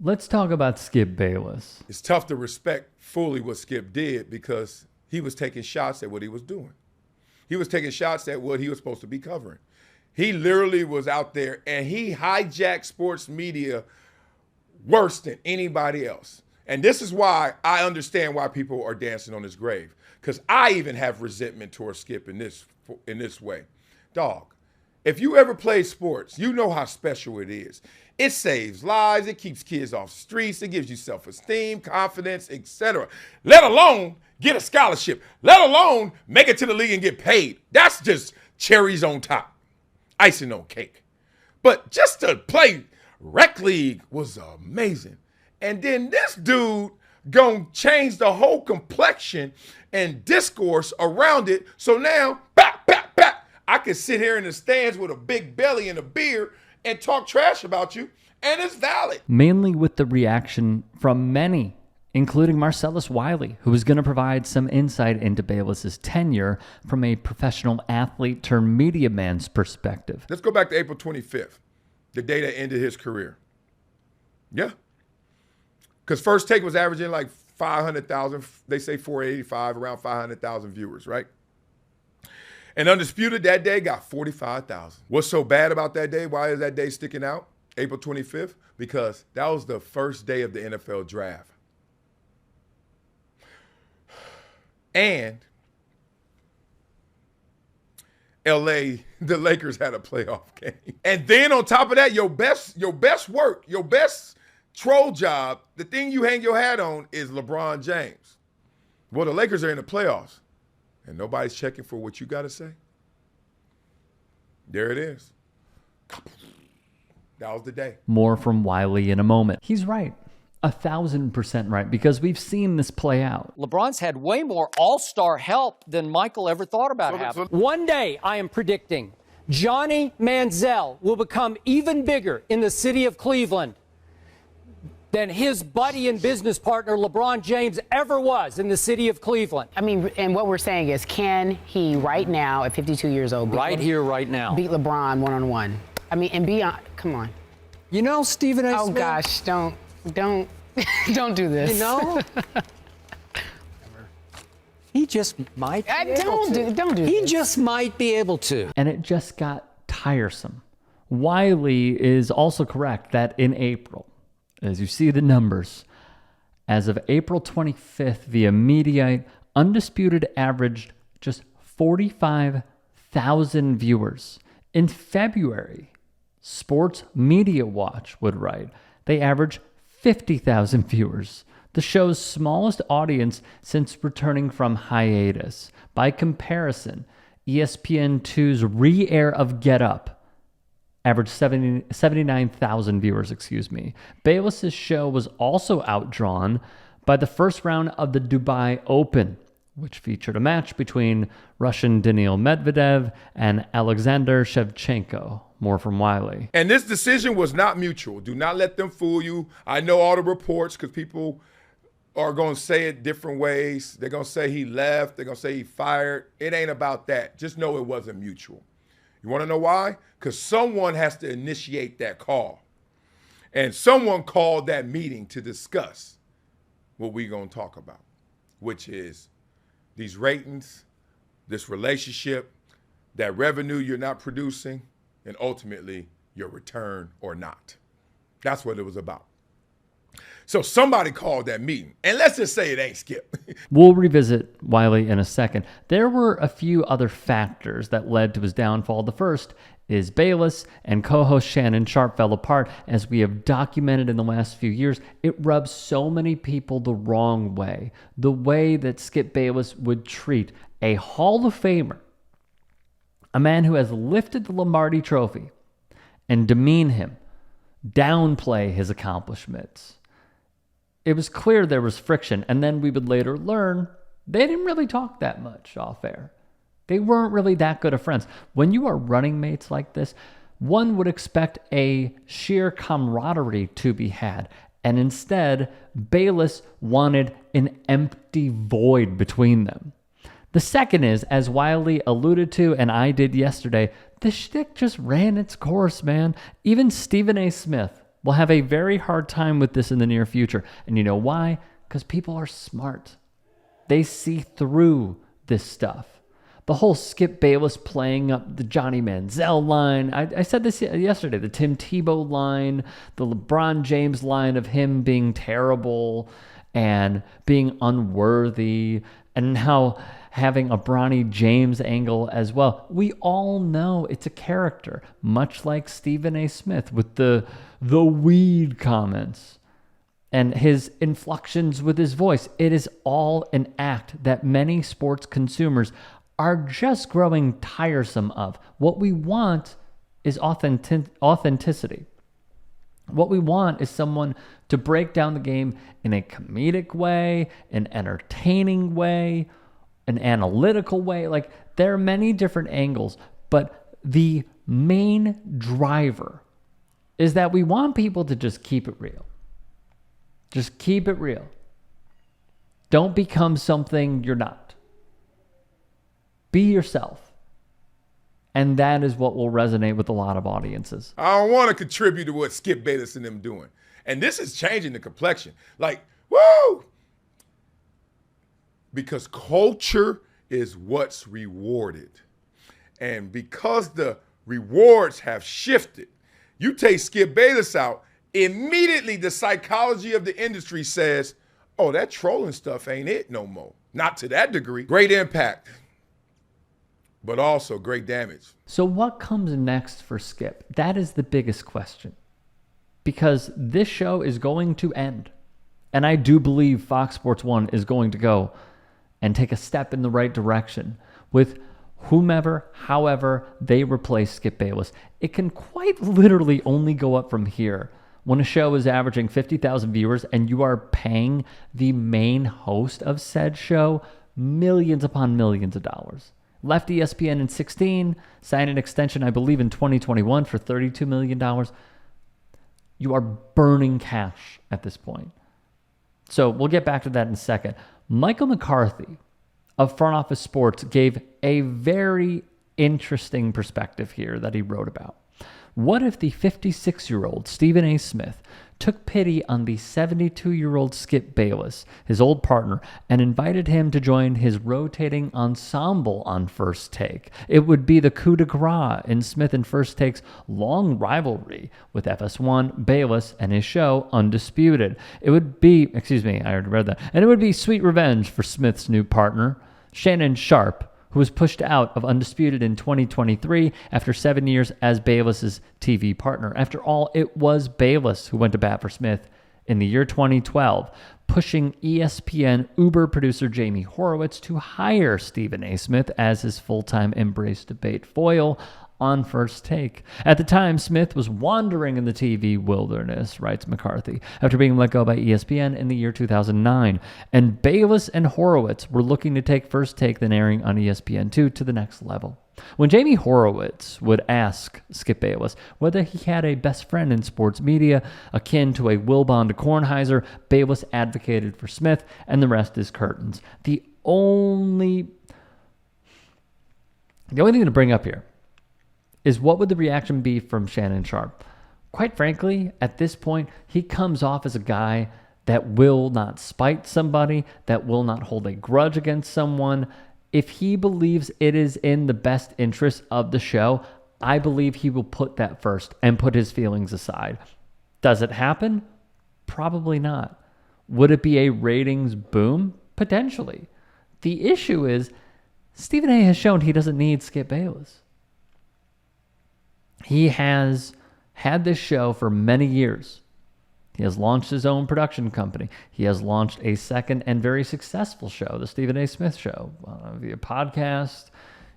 Let's talk about Skip Bayless. It's tough to respect fully what Skip did because he was taking shots at what he was doing. He was taking shots at what he was supposed to be covering. He literally was out there and he hijacked sports media worse than anybody else. And this is why I understand why people are dancing on his grave. Because I even have resentment towards Skip in this way. Dog, if you ever play sports, you know how special it is. It saves lives, it keeps kids off the streets, it gives you self-esteem, confidence, etc. Let alone get a scholarship, let alone make it to the league and get paid. That's just cherries on top, icing on cake. But just to play rec league was amazing. And then this dude gonna change the whole complexion and discourse around it. So now, I can sit here in the stands with a big belly and a beer and talk trash about you, and it's valid. Mainly with the reaction from many, including Marcellus Wiley, who was going to provide some insight into Bayless's tenure from a professional athlete turned media man's perspective. Let's go back to April 25th, the day that ended his career. Yeah. Because First Take was averaging like 500,000, they say 485, around 500,000 viewers, right? And Undisputed that day got 45,000. What's so bad about that day? Why is that day sticking out? April 25th? Because that was the first day of the NFL draft. And LA, the Lakers had a playoff game. And then on top of that, your best work, your best troll job, the thing you hang your hat on is LeBron James. Well, the Lakers are in the playoffs. And nobody's checking for what you got to say. There it is. That was the day. More from Wiley in a moment. He's right. 1,000% right, because we've seen this play out. LeBron's had way more all-star help than Michael ever thought about having. One day, I am predicting, Johnny Manziel will become even bigger in the city of Cleveland than his buddy and business partner LeBron James ever was in the city of Cleveland. I mean, and what we're saying is, can he right now at 52 years old right here, right now, beat LeBron one-on-one? I mean, and beyond, come on. You know, Stephen A. Oh Smith, gosh, don't do this. You know, he just might be able to. Don't do He this. just might be able to. And it just got tiresome. Wiley is also correct that in April, as you see the numbers, as of April 25th, via Mediaite, Undisputed averaged just 45,000 viewers. In February, Sports Media Watch would write, they average 50,000 viewers, the show's smallest audience since returning from hiatus. By comparison, ESPN2's re-air of Get Up averaged 79,000 viewers, Bayless's show was also outdrawn by the first round of the Dubai Open, which featured a match between Russian Daniil Medvedev and Alexander Shevchenko. More from Wiley. And this decision was not mutual. Do not let them fool you. I know all the reports because people are going to say it different ways. They're going to say he left. They're going to say he fired. It ain't about that. Just know it wasn't mutual. You want to know why? Because someone has to initiate that call. And someone called that meeting to discuss what we're going to talk about, which is these ratings, this relationship, that revenue you're not producing, and ultimately your return or not. That's what it was about. So somebody called that meeting, and let's just say it ain't Skip. We'll revisit Wiley in a second. There were a few other factors that led to his downfall. The first is Bayless and co-host Shannon Sharpe fell apart. As we have documented in the last few years, it rubs so many people the wrong way. The way that Skip Bayless would treat a Hall of Famer, a man who has lifted the Lombardi Trophy, and demean him, downplay his accomplishments. It was clear there was friction, and then we would later learn they didn't really talk that much off air. They weren't really that good of friends. When you are running mates like this, one would expect a sheer camaraderie to be had, and instead, Bayless wanted an empty void between them. The second is, as Wiley alluded to, and I did yesterday, the shtick just ran its course, man. Even Stephen A. Smith, will have a very hard time with this in the near future. And you know why? Because people are smart. They see through this stuff. The whole Skip Bayless playing up the Johnny Manziel line. I said this yesterday. The Tim Tebow line, the LeBron James line of him being terrible and being unworthy, and how having a Bronny James angle as well. We all know it's a character, much like Stephen A. Smith with the weed comments and his inflections with his voice. It is all an act that many sports consumers are just growing tiresome of. What we want is authenticity. What we want is someone to break down the game in a comedic way, an entertaining way, an analytical way. Like, there are many different angles, but the main driver is that we want people to just keep it real. Just keep it real. Don't become something you're not. Be yourself. And that is what will resonate with a lot of audiences. I don't want to contribute to what Skip Bayless and them doing. And this is changing the complexion. Like, woo! Because culture is what's rewarded. And because the rewards have shifted, you take Skip Bayless out, immediately the psychology of the industry says, oh, that trolling stuff ain't it no more. Not to that degree. Great impact, but also great damage. So what comes next for Skip? That is the biggest question. Because this show is going to end. And I do believe Fox Sports 1 is going to go and take a step in the right direction with whomever, however they replace Skip Bayless. It can quite literally only go up from here when a show is averaging 50,000 viewers and you are paying the main host of said show millions upon millions of dollars. Left ESPN in 16, signed an extension, I believe, in 2021 for $32 million. You are burning cash at this point. So we'll get back to that in a second. Michael McCarthy of Front Office Sports gave a very interesting perspective here that he wrote about. What if the 56-year-old Stephen A. Smith took pity on the 72-year-old Skip Bayless, his old partner, and invited him to join his rotating ensemble on First Take? It would be the coup de grace in Smith and First Take's long rivalry with FS1, Bayless, and his show Undisputed. It would be, I already read that, and it would be sweet revenge for Smith's new partner, Shannon Sharpe, who was pushed out of Undisputed in 2023 after 7 years as Bayless's TV partner. After all, it was Bayless who went to bat for Smith in the year 2012, pushing ESPN Uber producer Jamie Horowitz to hire Stephen A. Smith as his full-time Embrace debate foil on First Take. At the time, Smith was wandering in the TV wilderness, writes McCarthy, after being let go by ESPN in the year 2009. And Bayless and Horowitz were looking to take First Take, then airing on ESPN2, to the next level. When Jamie Horowitz would ask Skip Bayless whether he had a best friend in sports media akin to a Wilbon to Kornheiser, Bayless advocated for Smith, and the rest is curtains. The only thing to bring up here is what would the reaction be from Shannon Sharpe? Quite frankly, at this point, he comes off as a guy that will not spite somebody, that will not hold a grudge against someone. If he believes it is in the best interest of the show, I believe he will put that first and put his feelings aside. Does it happen? Probably not. Would it be a ratings boom? Potentially. The issue is Stephen A. has shown he doesn't need Skip Bayless. He has had this show for many years. He has launched his own production company. He has launched a second and very successful show, the Stephen A. Smith Show, via podcast,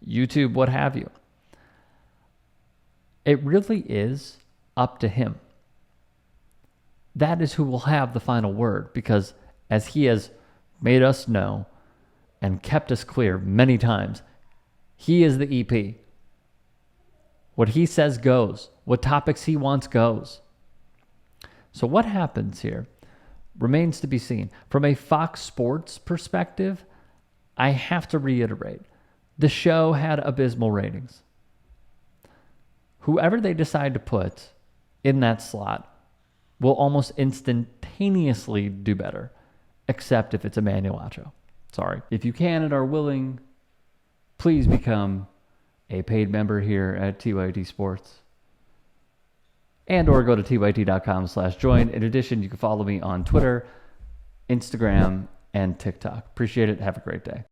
YouTube, what have you. It really is up to him. That is who will have the final word, because as he has made us know and kept us clear many times, he is the EP. What he says goes. What topics he wants goes. So what happens here remains to be seen. From a Fox Sports perspective, I have to reiterate, the show had abysmal ratings. Whoever they decide to put in that slot will almost instantaneously do better, except if it's Emmanuel Acho. Sorry. If you can and are willing, please become a paid member here at TYT Sports. And or go to tyt.com/join. In addition, you can follow me on Twitter, Instagram, and TikTok. Appreciate it. Have a great day.